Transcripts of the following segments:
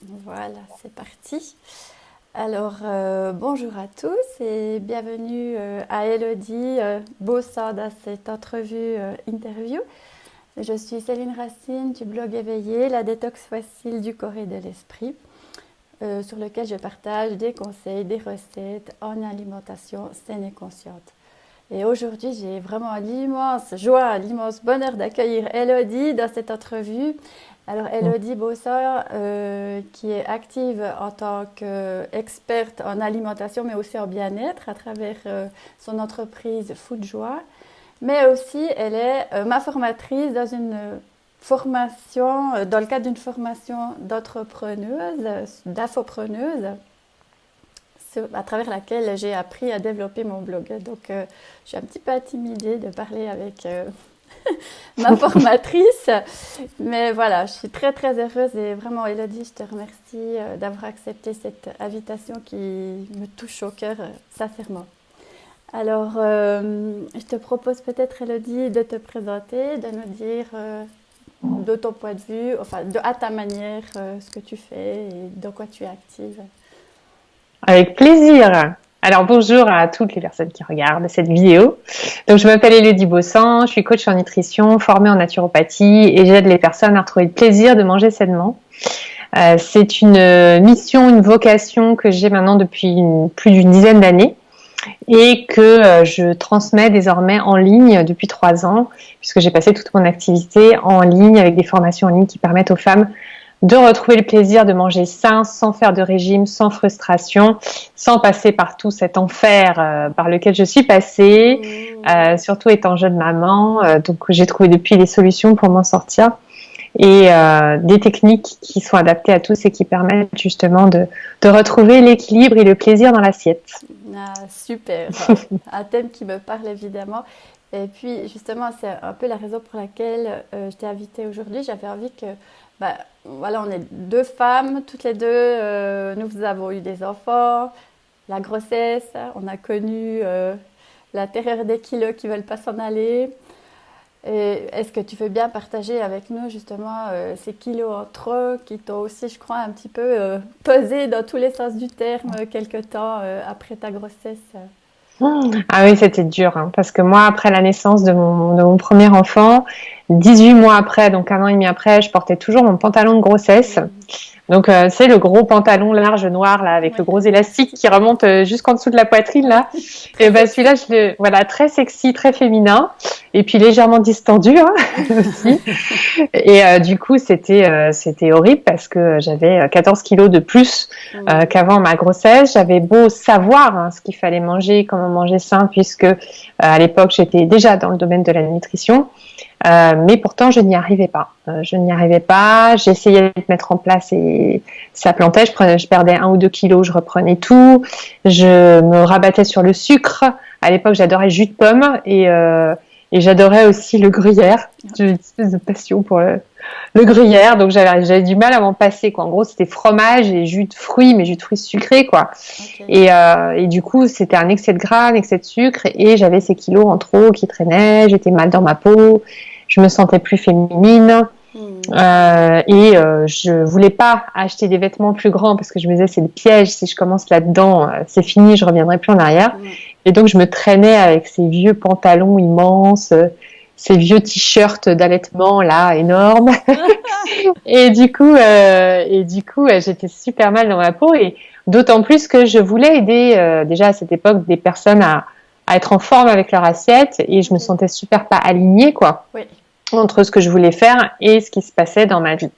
Voilà, c'est parti. Alors, bonjour à tous et bienvenue à Elodie Bossa dans cette entrevue interview. Je suis Céline Racine du blog Éveillé, la détox facile du corps et de l'esprit, sur lequel je partage des conseils, des recettes en alimentation saine et consciente. Et aujourd'hui, j'ai vraiment l'immense joie, l'immense bonheur d'accueillir Elodie dans cette entrevue. Alors, Elodie Bossa, qui est active en tant qu'experte en alimentation, mais aussi en bien-être à travers son entreprise Food Joie. Mais aussi, elle est ma formatrice dans une formation, dans le cadre d'une formation d'entrepreneuse, d'infopreneuse, à travers laquelle j'ai appris à développer mon blog. Donc, je suis un petit peu intimidée de parler avec ma formatrice. Mais voilà, je suis très très heureuse et vraiment, Elodie, je te remercie d'avoir accepté cette invitation qui me touche au cœur sincèrement. Alors, je te propose peut-être, Elodie, de te présenter, de nous dire de ton point de vue, enfin, à ta manière, ce que tu fais et dans quoi tu es active. Avec plaisir. Alors bonjour à toutes les personnes qui regardent cette vidéo. Donc je m'appelle Elodie Bossan, je suis coach en nutrition, formée en naturopathie et j'aide les personnes à retrouver le plaisir de manger sainement. C'est une mission, une vocation que j'ai maintenant depuis plus d'une dizaine d'années et que je transmets désormais en ligne depuis 3 ans puisque j'ai passé toute mon activité en ligne avec des formations en ligne qui permettent aux femmes de retrouver le plaisir de manger sain, sans faire de régime, sans frustration, sans passer par tout cet enfer par lequel je suis passée, surtout étant jeune maman. Donc j'ai trouvé depuis des solutions pour m'en sortir et des techniques qui sont adaptées à tous et qui permettent justement de retrouver l'équilibre et le plaisir dans l'assiette. Ah, super, un thème qui me parle évidemment. Et puis justement, c'est un peu la raison pour laquelle je t'ai invitée aujourd'hui. J'avais envie que, voilà, on est deux femmes, toutes les deux, nous avons eu des enfants, la grossesse, on a connu la terreur des kilos qui ne veulent pas s'en aller. Et est-ce que tu veux bien partager avec nous justement ces kilos en trop qui t'ont aussi, je crois, un petit peu pesé dans tous les sens du terme quelque temps après ta grossesse? Ah oui, c'était dur, hein, parce que moi, après la naissance de mon premier enfant, 18 mois après, donc 1 an et demi après, je portais toujours mon pantalon de grossesse. Donc, c'est le gros pantalon large noir, là, avec Oui, le gros élastique qui remonte jusqu'en dessous de la poitrine, là. Et ben, celui-là, voilà, très sexy, très féminin. Et puis, légèrement distendu, hein, aussi. Et du coup, c'était horrible parce que j'avais 14 kilos de plus qu'avant ma grossesse. J'avais beau savoir ce qu'il fallait manger, comment manger sain, puisque à l'époque, j'étais déjà dans le domaine de la nutrition. Mais pourtant, je n'y arrivais pas. Je n'y arrivais pas. J'essayais de mettre en place et ça plantait. Je perdais 1 ou 2 kilos, je reprenais tout. Je me rabattais sur le sucre. À l'époque, j'adorais le jus de pomme et j'adorais aussi le gruyère. J'ai une espèce de passion pour le gruyère. Donc, j'avais du mal à m'en passer, quoi. En gros, c'était fromage et jus de fruits, mais jus de fruits sucrés, quoi. ok. Et du coup, c'était un excès de gras, un excès de sucre et j'avais ces kilos en trop qui traînaient. J'étais mal dans ma peau. Je me sentais plus féminine je voulais pas acheter des vêtements plus grands parce que je me disais c'est le piège, si je commence là-dedans c'est fini, je reviendrai plus en arrière. Et donc je me traînais avec ces vieux pantalons immenses, ces vieux t-shirts d'allaitement là énormes et du coup j'étais super mal dans ma peau et d'autant plus que je voulais aider déjà à cette époque des personnes à être en forme avec leur assiette et je me sentais super pas alignée quoi. Oui. Entre ce que je voulais faire et ce qui se passait dans ma vie.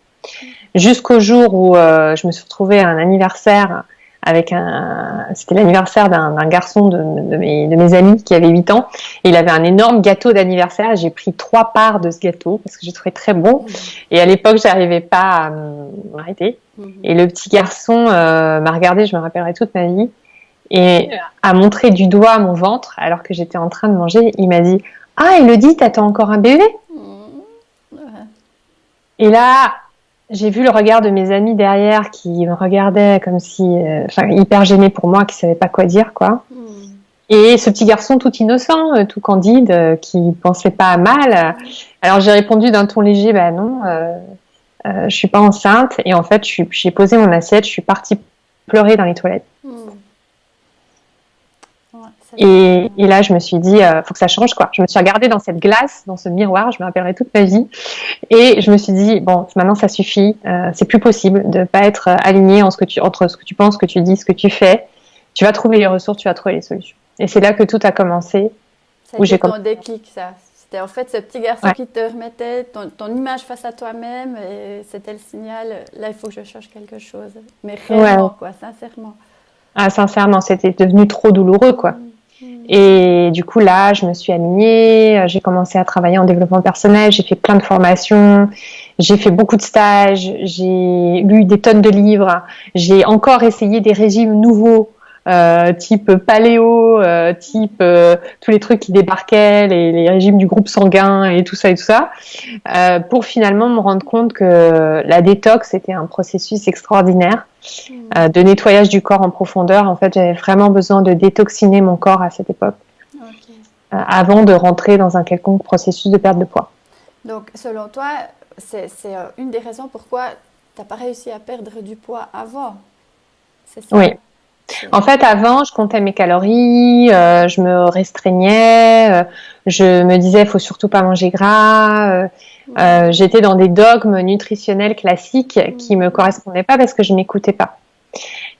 Jusqu'au jour où je me suis retrouvée à un anniversaire c'était l'anniversaire d'un garçon de mes amis qui avait 8 ans. Et il avait un énorme gâteau d'anniversaire. J'ai pris 3 parts de ce gâteau parce que j'ai trouvé très bon. Et à l'époque, j'arrivais pas à m'arrêter. Et le petit garçon m'a regardé, je me rappellerai toute ma vie, et a montré du doigt mon ventre alors que j'étais en train de manger. Il m'a dit « Ah, Elodie, t'attends encore un bébé ?» Et là, j'ai vu le regard de mes amis derrière qui me regardaient comme si, hyper gênés pour moi, qui savaient pas quoi dire, quoi. Et ce petit garçon tout innocent, tout candide, qui pensait pas à mal. Alors j'ai répondu d'un ton léger, bah non, je suis pas enceinte. Et en fait, j'ai posé mon assiette, je suis partie pleurer dans les toilettes. Ouais, et là, je me suis dit, faut que ça change, quoi. Je me suis regardée dans cette glace, dans ce miroir, je me rappellerai toute ma vie. Et je me suis dit, bon, maintenant, ça suffit. C'est plus possible de pas être aligné entre ce que tu penses, ce que tu dis, ce que tu fais. Tu vas trouver les ressources, tu vas trouver les solutions. Et c'est là que tout a commencé. Ça a été ton déclic, ça. C'était en fait ce petit garçon qui te remettait ton image face à toi-même et c'était le signal, là, il faut que je change quelque chose. Mais réellement, quoi, sincèrement. Ah, sincèrement, c'était devenu trop douloureux, quoi. Et du coup, là, je me suis alignée, j'ai commencé à travailler en développement personnel, j'ai fait plein de formations, j'ai fait beaucoup de stages, j'ai lu des tonnes de livres, j'ai encore essayé des régimes nouveaux, type paléo, type tous les trucs qui débarquaient, les régimes du groupe sanguin et tout ça, pour finalement me rendre compte que la détox était un processus extraordinaire. De nettoyage du corps en profondeur. En fait, j'avais vraiment besoin de détoxiner mon corps à cette époque, avant de rentrer dans un quelconque processus de perte de poids. Donc, selon toi, c'est une des raisons pourquoi tu n'as pas réussi à perdre du poids avant, c'est ça? Oui. En fait, avant, je comptais mes calories, je me restreignais, je me disais, il faut surtout pas manger gras. J'étais dans des dogmes nutritionnels classiques qui me correspondaient pas parce que je m'écoutais pas.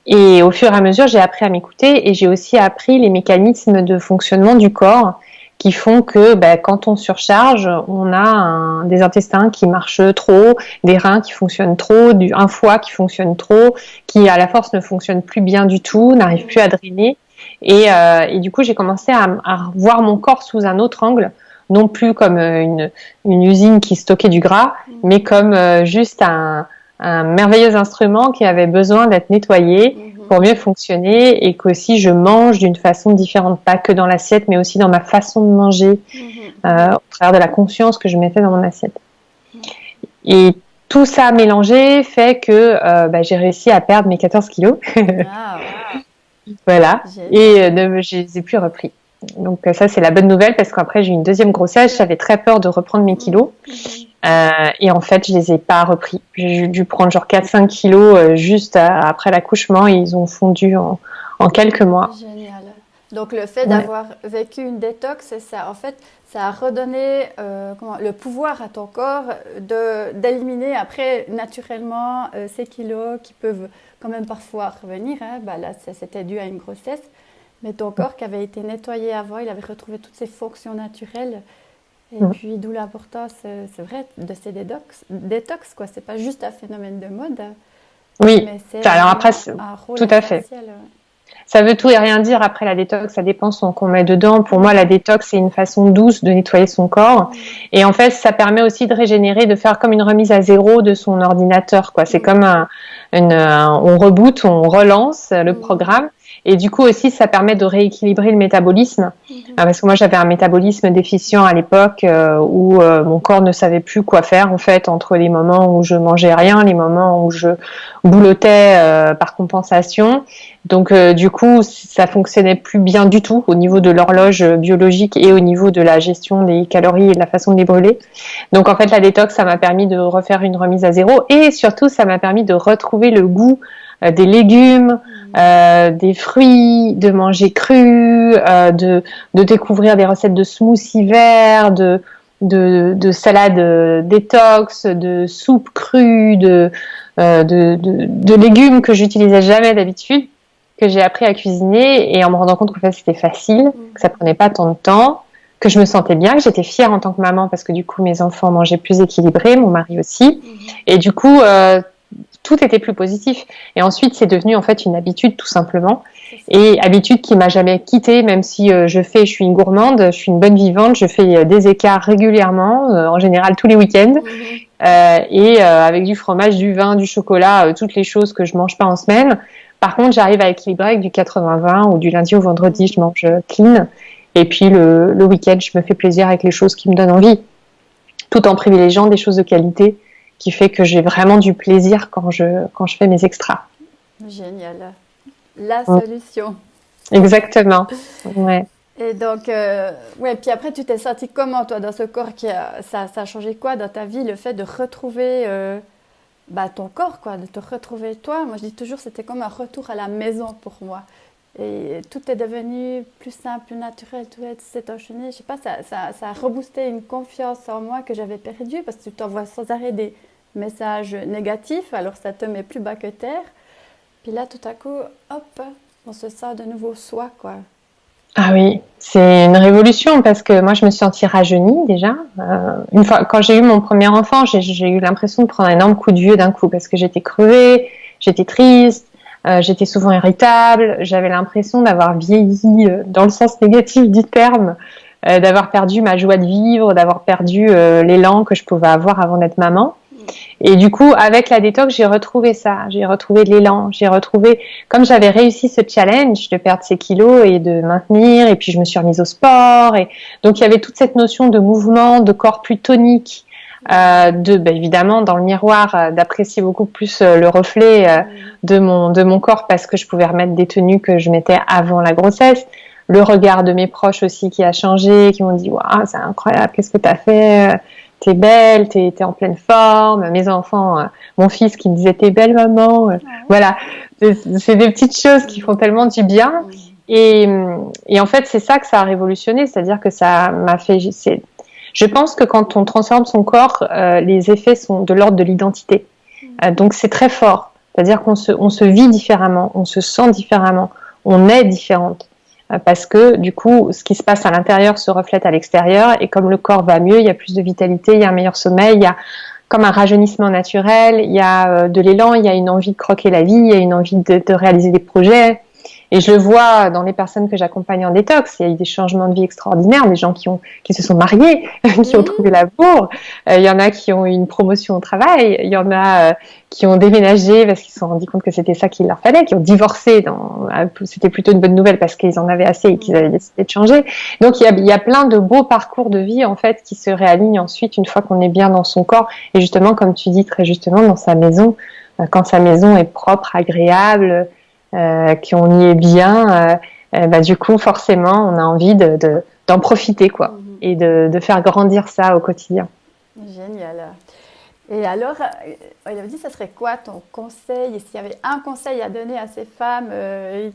Et au fur et à mesure, j'ai appris à m'écouter et j'ai aussi appris les mécanismes de fonctionnement du corps qui font que quand on surcharge, on a des intestins qui marchent trop, des reins qui fonctionnent trop, un foie qui fonctionne trop, qui à la force ne fonctionne plus bien du tout, n'arrive plus à drainer. Et du coup, j'ai commencé à voir mon corps sous un autre angle, non plus comme une usine qui stockait du gras, mais comme juste un merveilleux instrument qui avait besoin d'être nettoyé pour mieux fonctionner et qu'aussi je mange d'une façon différente, pas que dans l'assiette, mais aussi dans ma façon de manger, au travers de la conscience que je mettais dans mon assiette. Et tout ça mélangé fait que j'ai réussi à perdre mes 14 kilos. Voilà. Et je les ai plus repris. Donc ça, c'est la bonne nouvelle parce qu'après, j'ai eu une deuxième grossesse. J'avais très peur de reprendre mes kilos. Et en fait, je les ai pas repris. J'ai dû prendre genre 4-5 kilos juste après l'accouchement et ils ont fondu en quelques mois. Génial. Donc le fait d'avoir vécu une détox, c'est ça. En fait, ça a redonné le pouvoir à ton corps d'éliminer après naturellement ces kilos qui peuvent quand même parfois revenir. Là, c'était dû à une grossesse. Mais ton corps qui avait été nettoyé avant, il avait retrouvé toutes ses fonctions naturelles. Et puis, d'où l'importance, c'est vrai, de ces détox, quoi. C'est pas juste un phénomène de mode. Oui, mais c'est alors après, un rôle tout à fait. essentiel. Ça veut tout et rien dire après la détox, ça dépend ce qu'on met dedans. Pour moi, la détox, c'est une façon douce de nettoyer son corps. Et en fait, ça permet aussi de régénérer, de faire comme une remise à zéro de son ordinateur, quoi. C'est comme on reboot, on relance le programme. Et du coup aussi, ça permet de rééquilibrer le métabolisme. Parce que moi, j'avais un métabolisme déficient à l'époque où mon corps ne savait plus quoi faire, en fait, entre les moments où je mangeais rien, les moments où je boulottais par compensation. Donc, du coup, ça fonctionnait plus bien du tout au niveau de l'horloge biologique et au niveau de la gestion des calories et de la façon de les brûler. Donc, en fait, la détox, ça m'a permis de refaire une remise à zéro et surtout, ça m'a permis de retrouver le goût des légumes, des fruits, de manger cru, de découvrir des recettes de smoothies verts, de salades détox, de soupe crue, de légumes que j'utilisais jamais d'habitude, que j'ai appris à cuisiner et en me rendant compte qu'en fait c'était facile, que ça prenait pas tant de temps, que je me sentais bien, que j'étais fière en tant que maman parce que du coup mes enfants mangeaient plus équilibré, mon mari aussi, et du coup tout était plus positif. Et ensuite, c'est devenu en fait une habitude tout simplement. Et habitude qui m'a jamais quittée, même si je suis une gourmande, je suis une bonne vivante, je fais des écarts régulièrement, en général tous les week-ends, et avec du fromage, du vin, du chocolat, toutes les choses que je mange pas en semaine. Par contre, j'arrive à équilibrer avec du 80-20 ou du lundi au vendredi, je mange clean. Et puis le week-end, je me fais plaisir avec les choses qui me donnent envie, tout en privilégiant des choses de qualité, qui fait que j'ai vraiment du plaisir quand je fais mes extras. Génial. La solution. Exactement. Ouais. Et donc, puis après, tu t'es sentie comment, toi, dans ce corps ça a changé quoi dans ta vie, le fait de retrouver ton corps, quoi, de te retrouver toi. Moi, je dis toujours, c'était comme un retour à la maison pour moi. Et tout est devenu plus simple, plus naturel, tout s'est enchaîné. Je sais pas, ça a reboosté une confiance en moi que j'avais perdue parce que tu t'envoies sans arrêt des messages négatifs, alors ça te met plus bas que terre. Puis là, tout à coup, hop, on se sent de nouveau soi, quoi. Ah oui, c'est une révolution parce que moi je me suis sentie rajeunie déjà. Une fois, quand j'ai eu mon premier enfant, j'ai eu l'impression de prendre un énorme coup de vieux d'un coup parce que j'étais crevée, j'étais triste, j'étais souvent irritable, j'avais l'impression d'avoir vieilli dans le sens négatif du terme, d'avoir perdu ma joie de vivre, d'avoir perdu l'élan que je pouvais avoir avant d'être maman. Et du coup, avec la détox, j'ai retrouvé ça, j'ai retrouvé de l'élan, j'ai retrouvé, comme j'avais réussi ce challenge de perdre ces kilos et de maintenir, et puis je me suis remise au sport, et donc il y avait toute cette notion de mouvement, de corps plus tonique, évidemment dans le miroir, d'apprécier beaucoup plus le reflet de mon corps parce que je pouvais remettre des tenues que je mettais avant la grossesse. Le regard de mes proches aussi qui a changé, qui m'ont dit waouh, c'est incroyable, qu'est-ce que t'as fait? T'es belle, t'es en pleine forme. Mes enfants, mon fils qui me disait t'es belle maman. Voilà, c'est des petites choses qui font tellement du bien. Et en fait, c'est ça que ça a révolutionné, c'est-à-dire que ça m'a fait. Je pense que quand on transforme son corps, les effets sont de l'ordre de l'identité. Donc c'est très fort. C'est-à-dire qu'on se vit différemment, on se sent différemment, on est différente. Parce que du coup, ce qui se passe à l'intérieur se reflète à l'extérieur, et comme le corps va mieux, il y a plus de vitalité, il y a un meilleur sommeil, il y a comme un rajeunissement naturel, il y a de l'élan, il y a une envie de croquer la vie, il y a une envie de réaliser des projets. Et je le vois dans les personnes que j'accompagne en détox, il y a eu des changements de vie extraordinaires, des gens qui se sont mariés, qui ont trouvé l'amour, il y en a qui ont eu une promotion au travail, il y en a qui ont déménagé parce qu'ils se sont rendus compte que c'était ça qu'il leur fallait, qui ont divorcé, c'était plutôt une bonne nouvelle parce qu'ils en avaient assez et qu'ils avaient décidé de changer. Donc il y a plein de beaux parcours de vie en fait qui se réalignent ensuite une fois qu'on est bien dans son corps, et justement comme tu dis très justement dans sa maison, quand sa maison est propre, agréable, qu'on y est bien, du coup forcément on a envie d'en profiter quoi, et de faire grandir ça au quotidien. Génial. Et alors, Elodie, ça serait quoi ton conseil? Et s'il y avait un conseil à donner à ces femmes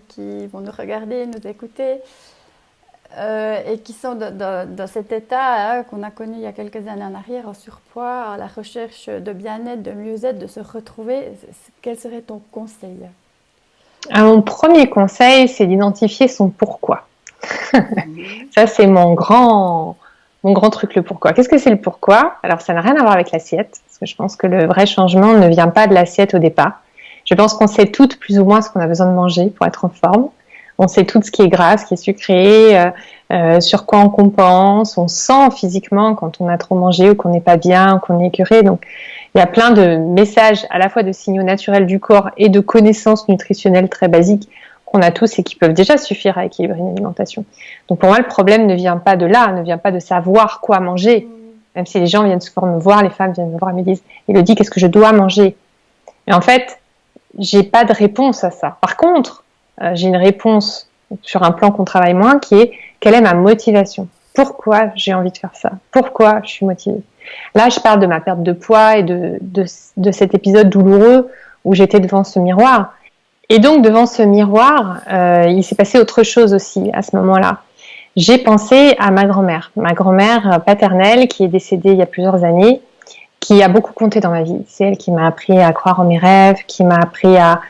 qui vont nous regarder, nous écouter, et qui sont dans cet état qu'on a connu il y a quelques années en arrière, en surpoids, à la recherche de bien-être, de mieux-être, de se retrouver, quel serait ton conseil? Mon premier conseil, c'est d'identifier son pourquoi. Ça, c'est mon grand truc, le pourquoi. Qu'est-ce que c'est le pourquoi? Alors, ça n'a rien à voir avec l'assiette, parce que je pense que le vrai changement ne vient pas de l'assiette au départ. Je pense qu'on sait toutes plus ou moins ce qu'on a besoin de manger pour être en forme. On sait tout ce qui est gras, ce qui est sucré, sur quoi on compense. On sent physiquement quand on a trop mangé ou qu'on n'est pas bien, ou qu'on est écœuré. Donc, il y a plein de messages, à la fois de signaux naturels du corps et de connaissances nutritionnelles très basiques qu'on a tous et qui peuvent déjà suffire à équilibrer une alimentation. Donc pour moi, le problème ne vient pas de là, ne vient pas de savoir quoi manger. Même si les gens viennent souvent me voir, les femmes viennent me voir et me disent « Elodie, qu'est-ce que je dois manger ?» Et en fait, j'ai pas de réponse à ça. Par contre, j'ai une réponse sur un plan qu'on travaille moins qui est « Quelle est ma motivation ? Pourquoi j'ai envie de faire ça ? Pourquoi je suis motivée ?» Là, je parle de ma perte de poids et de cet épisode douloureux où j'étais devant ce miroir. Et donc, devant ce miroir, il s'est passé autre chose aussi à ce moment-là. J'ai pensé à ma grand-mère paternelle qui est décédée il y a plusieurs années, qui a beaucoup compté dans ma vie. C'est elle qui m'a appris à croire en mes rêves, qui m'a appris à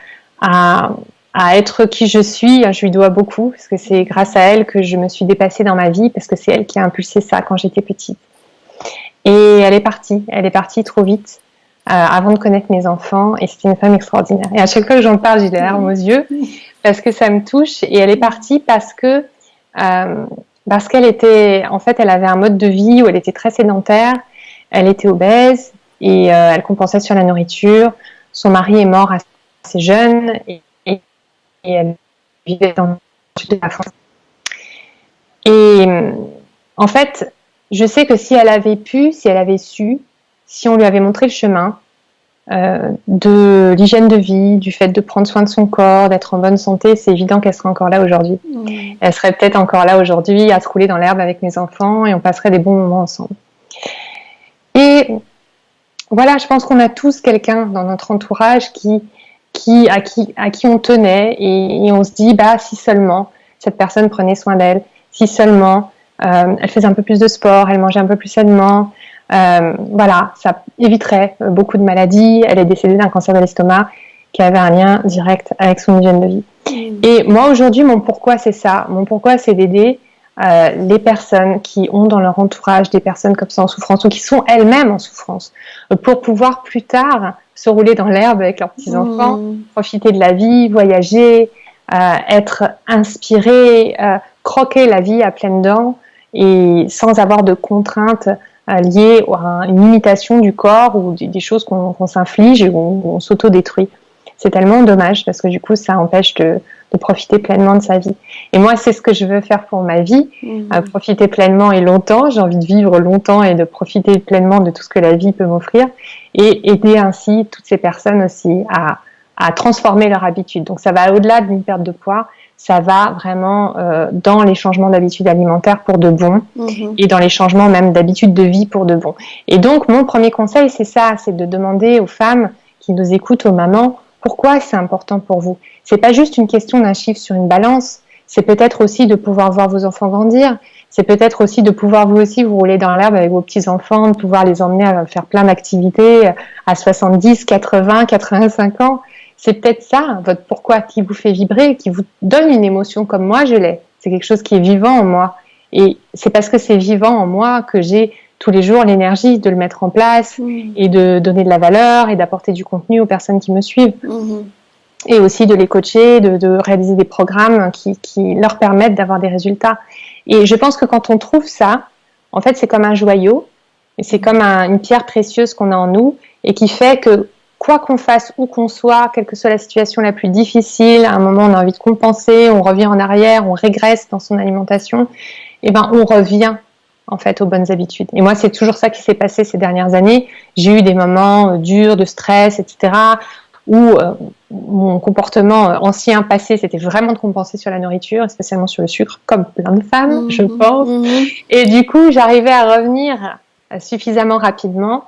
être qui je suis. Je lui dois beaucoup, parce que c'est grâce à elle que je me suis dépassée dans ma vie, parce que c'est elle qui a impulsé ça quand j'étais petite. Et elle est partie trop vite. Avant de connaître mes enfants, et c'était une femme extraordinaire. Et à chaque fois que j'en parle, j'ai les larmes aux yeux parce que ça me touche. Et elle est partie parce qu'elle était, en fait, elle avait un mode de vie où elle était très sédentaire, elle était obèse et elle compensait sur la nourriture. Son mari est mort assez jeune et elle vivait dans le sud de la France. Et en fait, je sais que si elle avait su, si on lui avait montré le chemin de l'hygiène de vie, du fait de prendre soin de son corps, d'être en bonne santé, c'est évident qu'elle serait encore là aujourd'hui. Elle serait peut-être encore là aujourd'hui à se rouler dans l'herbe avec mes enfants et on passerait des bons moments ensemble. Et voilà, je pense qu'on a tous quelqu'un dans notre entourage à qui on tenait et on se dit, bah, si seulement cette personne prenait soin d'elle, si seulement elle faisait un peu plus de sport, elle mangeait un peu plus sainement, voilà, ça éviterait beaucoup de maladies. Elle est décédée d'un cancer de l'estomac qui avait un lien direct avec son hygiène de vie. Et moi, aujourd'hui, mon pourquoi, c'est ça. Mon pourquoi, c'est d'aider les personnes qui ont dans leur entourage des personnes comme ça en souffrance ou qui sont elles-mêmes en souffrance pour pouvoir plus tard se rouler dans l'herbe avec leurs petits-enfants, profiter de la vie, voyager, être inspiré, croquer la vie à pleines dents et sans avoir de contraintes liées à une limitation du corps ou des choses qu'on s'inflige ou on s'auto-détruit. C'est tellement dommage parce que du coup, ça empêche de profiter pleinement de sa vie. Et moi, c'est ce que je veux faire pour ma vie, profiter pleinement et longtemps. J'ai envie de vivre longtemps et de profiter pleinement de tout ce que la vie peut m'offrir et aider ainsi toutes ces personnes aussi à transformer leur habitude. Donc, ça va au-delà d'une perte de poids, ça va vraiment dans les changements d'habitude alimentaire pour de bon et dans les changements même d'habitude de vie pour de bon. Et donc, mon premier conseil, c'est ça, c'est de demander aux femmes qui nous écoutent, aux mamans, pourquoi c'est important pour vous. C'est pas juste une question d'un chiffre sur une balance, c'est peut-être aussi de pouvoir voir vos enfants grandir, c'est peut-être aussi de pouvoir vous aussi vous rouler dans l'herbe avec vos petits-enfants, de pouvoir les emmener à faire plein d'activités à 70, 80, 85 ans. C'est peut-être ça, votre pourquoi, qui vous fait vibrer, qui vous donne une émotion comme moi je l'ai. C'est quelque chose qui est vivant en moi. Et c'est parce que c'est vivant en moi que j'ai tous les jours l'énergie de le mettre en place et de donner de la valeur et d'apporter du contenu aux personnes qui me suivent. Et aussi de les coacher, de réaliser des programmes qui leur permettent d'avoir des résultats. Et je pense que quand on trouve ça, en fait, c'est comme un joyau, et c'est comme une pierre précieuse qu'on a en nous, et qui fait que quoi qu'on fasse, où qu'on soit, quelle que soit la situation la plus difficile, à un moment on a envie de compenser, on revient en arrière, on régresse dans son alimentation, et ben on revient en fait aux bonnes habitudes. Et moi, c'est toujours ça qui s'est passé ces dernières années. J'ai eu des moments durs, de stress, etc., où mon comportement ancien, passé, c'était vraiment de compenser sur la nourriture, spécialement sur le sucre, comme plein de femmes, je pense. Et du coup, j'arrivais à revenir suffisamment rapidement,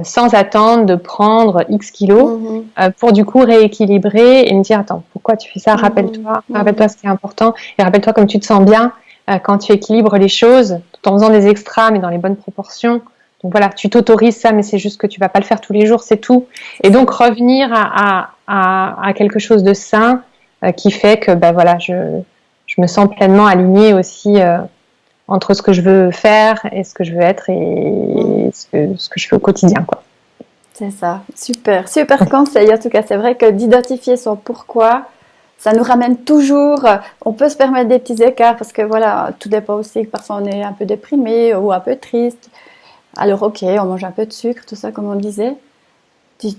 sans attendre de prendre X kilos, pour du coup rééquilibrer et me dire, attends, pourquoi tu fais ça? Rappelle-toi ce qui est important, et rappelle-toi comme tu te sens bien quand tu équilibres les choses, tout en faisant des extras, mais dans les bonnes proportions. Donc voilà, tu t'autorises ça, mais c'est juste que tu vas pas le faire tous les jours, c'est tout. Et donc revenir à quelque chose de sain qui fait que ben voilà, je me sens pleinement alignée aussi entre ce que je veux faire et ce que je veux être et ce que je fais au quotidien, quoi. C'est ça, super conseil. En tout cas, c'est vrai que d'identifier son pourquoi, ça nous ramène toujours, on peut se permettre des petits écarts parce que voilà, tout dépend aussi que parfois on est un peu déprimé ou un peu triste. Alors ok, on mange un peu de sucre, tout ça comme on disait.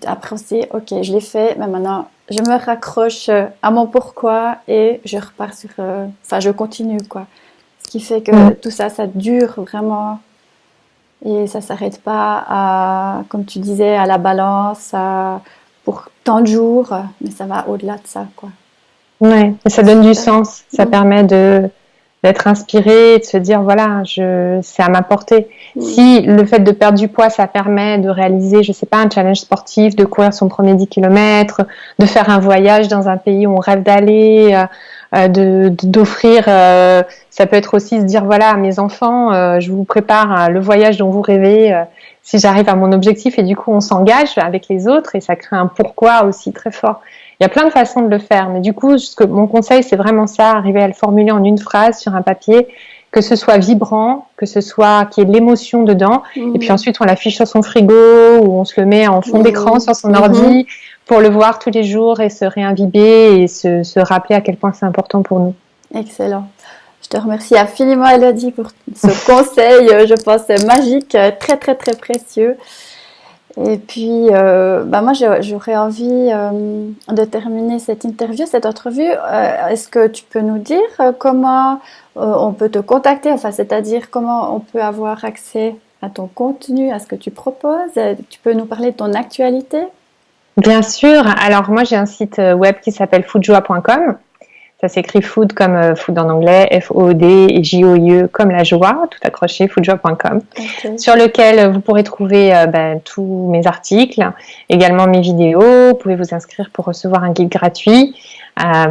Après aussi, ok, je l'ai fait, mais maintenant je me raccroche à mon pourquoi et je repars je continue quoi. Ce qui fait que tout ça, ça dure vraiment et ça s'arrête pas à, comme tu disais, à la balance, pour tant de jours, mais ça va au-delà de ça quoi. Ouais, et ça donne du sens, ça permet d'être inspiré, de se dire voilà, c'est à ma portée. Si le fait de perdre du poids, ça permet de réaliser, je sais pas, un challenge sportif, de courir son premier 10 km, de faire un voyage dans un pays où on rêve d'aller, d'offrir, ça peut être aussi se dire voilà, mes enfants, je vous prépare le voyage dont vous rêvez, si j'arrive à mon objectif, et du coup on s'engage avec les autres et ça crée un pourquoi aussi très fort. Il y a plein de façons de le faire, mais du coup, mon conseil, c'est vraiment ça, arriver à le formuler en une phrase sur un papier, que ce soit vibrant, qu'il y ait de l'émotion dedans, et puis ensuite on l'affiche sur son frigo, ou on se le met en fond d'écran sur son ordi, pour le voir tous les jours et se réimbiber et se rappeler à quel point c'est important pour nous. Excellent. Je te remercie infiniment, Elodie, pour ce conseil, je pense magique, très très très précieux. Et puis, moi, j'aurais envie de terminer cette interview, cette entrevue. Est-ce que tu peux nous dire comment on peut te contacter, enfin, c'est-à-dire comment on peut avoir accès à ton contenu, à ce que tu proposes? Tu peux nous parler de ton actualité? Bien sûr. Alors, moi, j'ai un site web qui s'appelle foodjoie.com. Ça s'écrit food comme food en anglais, FOOD et JOIE comme la joie, tout accroché, foodjoie.com, sur lequel vous pourrez trouver tous mes articles, également mes vidéos. Vous pouvez vous inscrire pour recevoir un guide gratuit,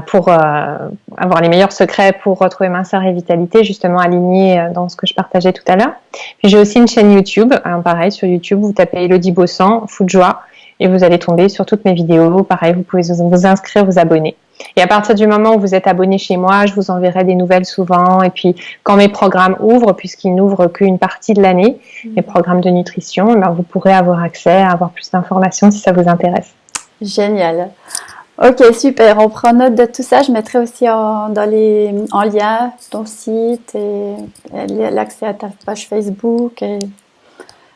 pour avoir les meilleurs secrets pour retrouver minceur et vitalité, justement alignés dans ce que je partageais tout à l'heure. Puis j'ai aussi une chaîne YouTube, pareil, sur YouTube, vous tapez Elodie Baussan, Food Joie, et vous allez tomber sur toutes mes vidéos. Pareil, vous pouvez vous inscrire, vous abonner. Et à partir du moment où vous êtes abonné chez moi, je vous enverrai des nouvelles souvent. Et puis, quand mes programmes ouvrent, puisqu'ils n'ouvrent qu'une partie de l'année, mes programmes de nutrition, vous pourrez avoir accès à avoir plus d'informations si ça vous intéresse. Génial. Ok, super. On prend note de tout ça. Je mettrai aussi en lien ton site et l'accès à ta page Facebook et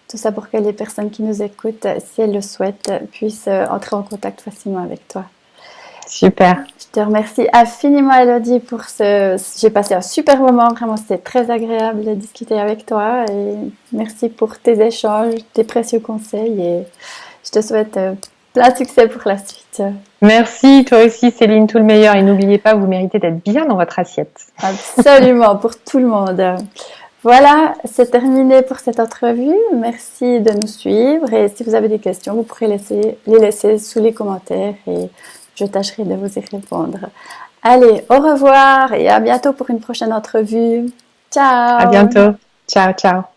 tout ça pour que les personnes qui nous écoutent, si elles le souhaitent, puissent entrer en contact facilement avec toi. Super. Je te remercie infiniment, Elodie, pour j'ai passé un super moment. Vraiment, c'était très agréable de discuter avec toi. Et merci pour tes échanges, tes précieux conseils. Et je te souhaite plein de succès pour la suite. Merci, toi aussi, Céline, tout le meilleur. Et n'oubliez pas, vous méritez d'être bien dans votre assiette. Absolument, pour tout le monde. Voilà, c'est terminé pour cette entrevue. Merci de nous suivre. Et si vous avez des questions, vous pourrez les laisser sous les commentaires et je tâcherai de vous y répondre. Allez, au revoir et à bientôt pour une prochaine entrevue. Ciao! À bientôt. Ciao, ciao.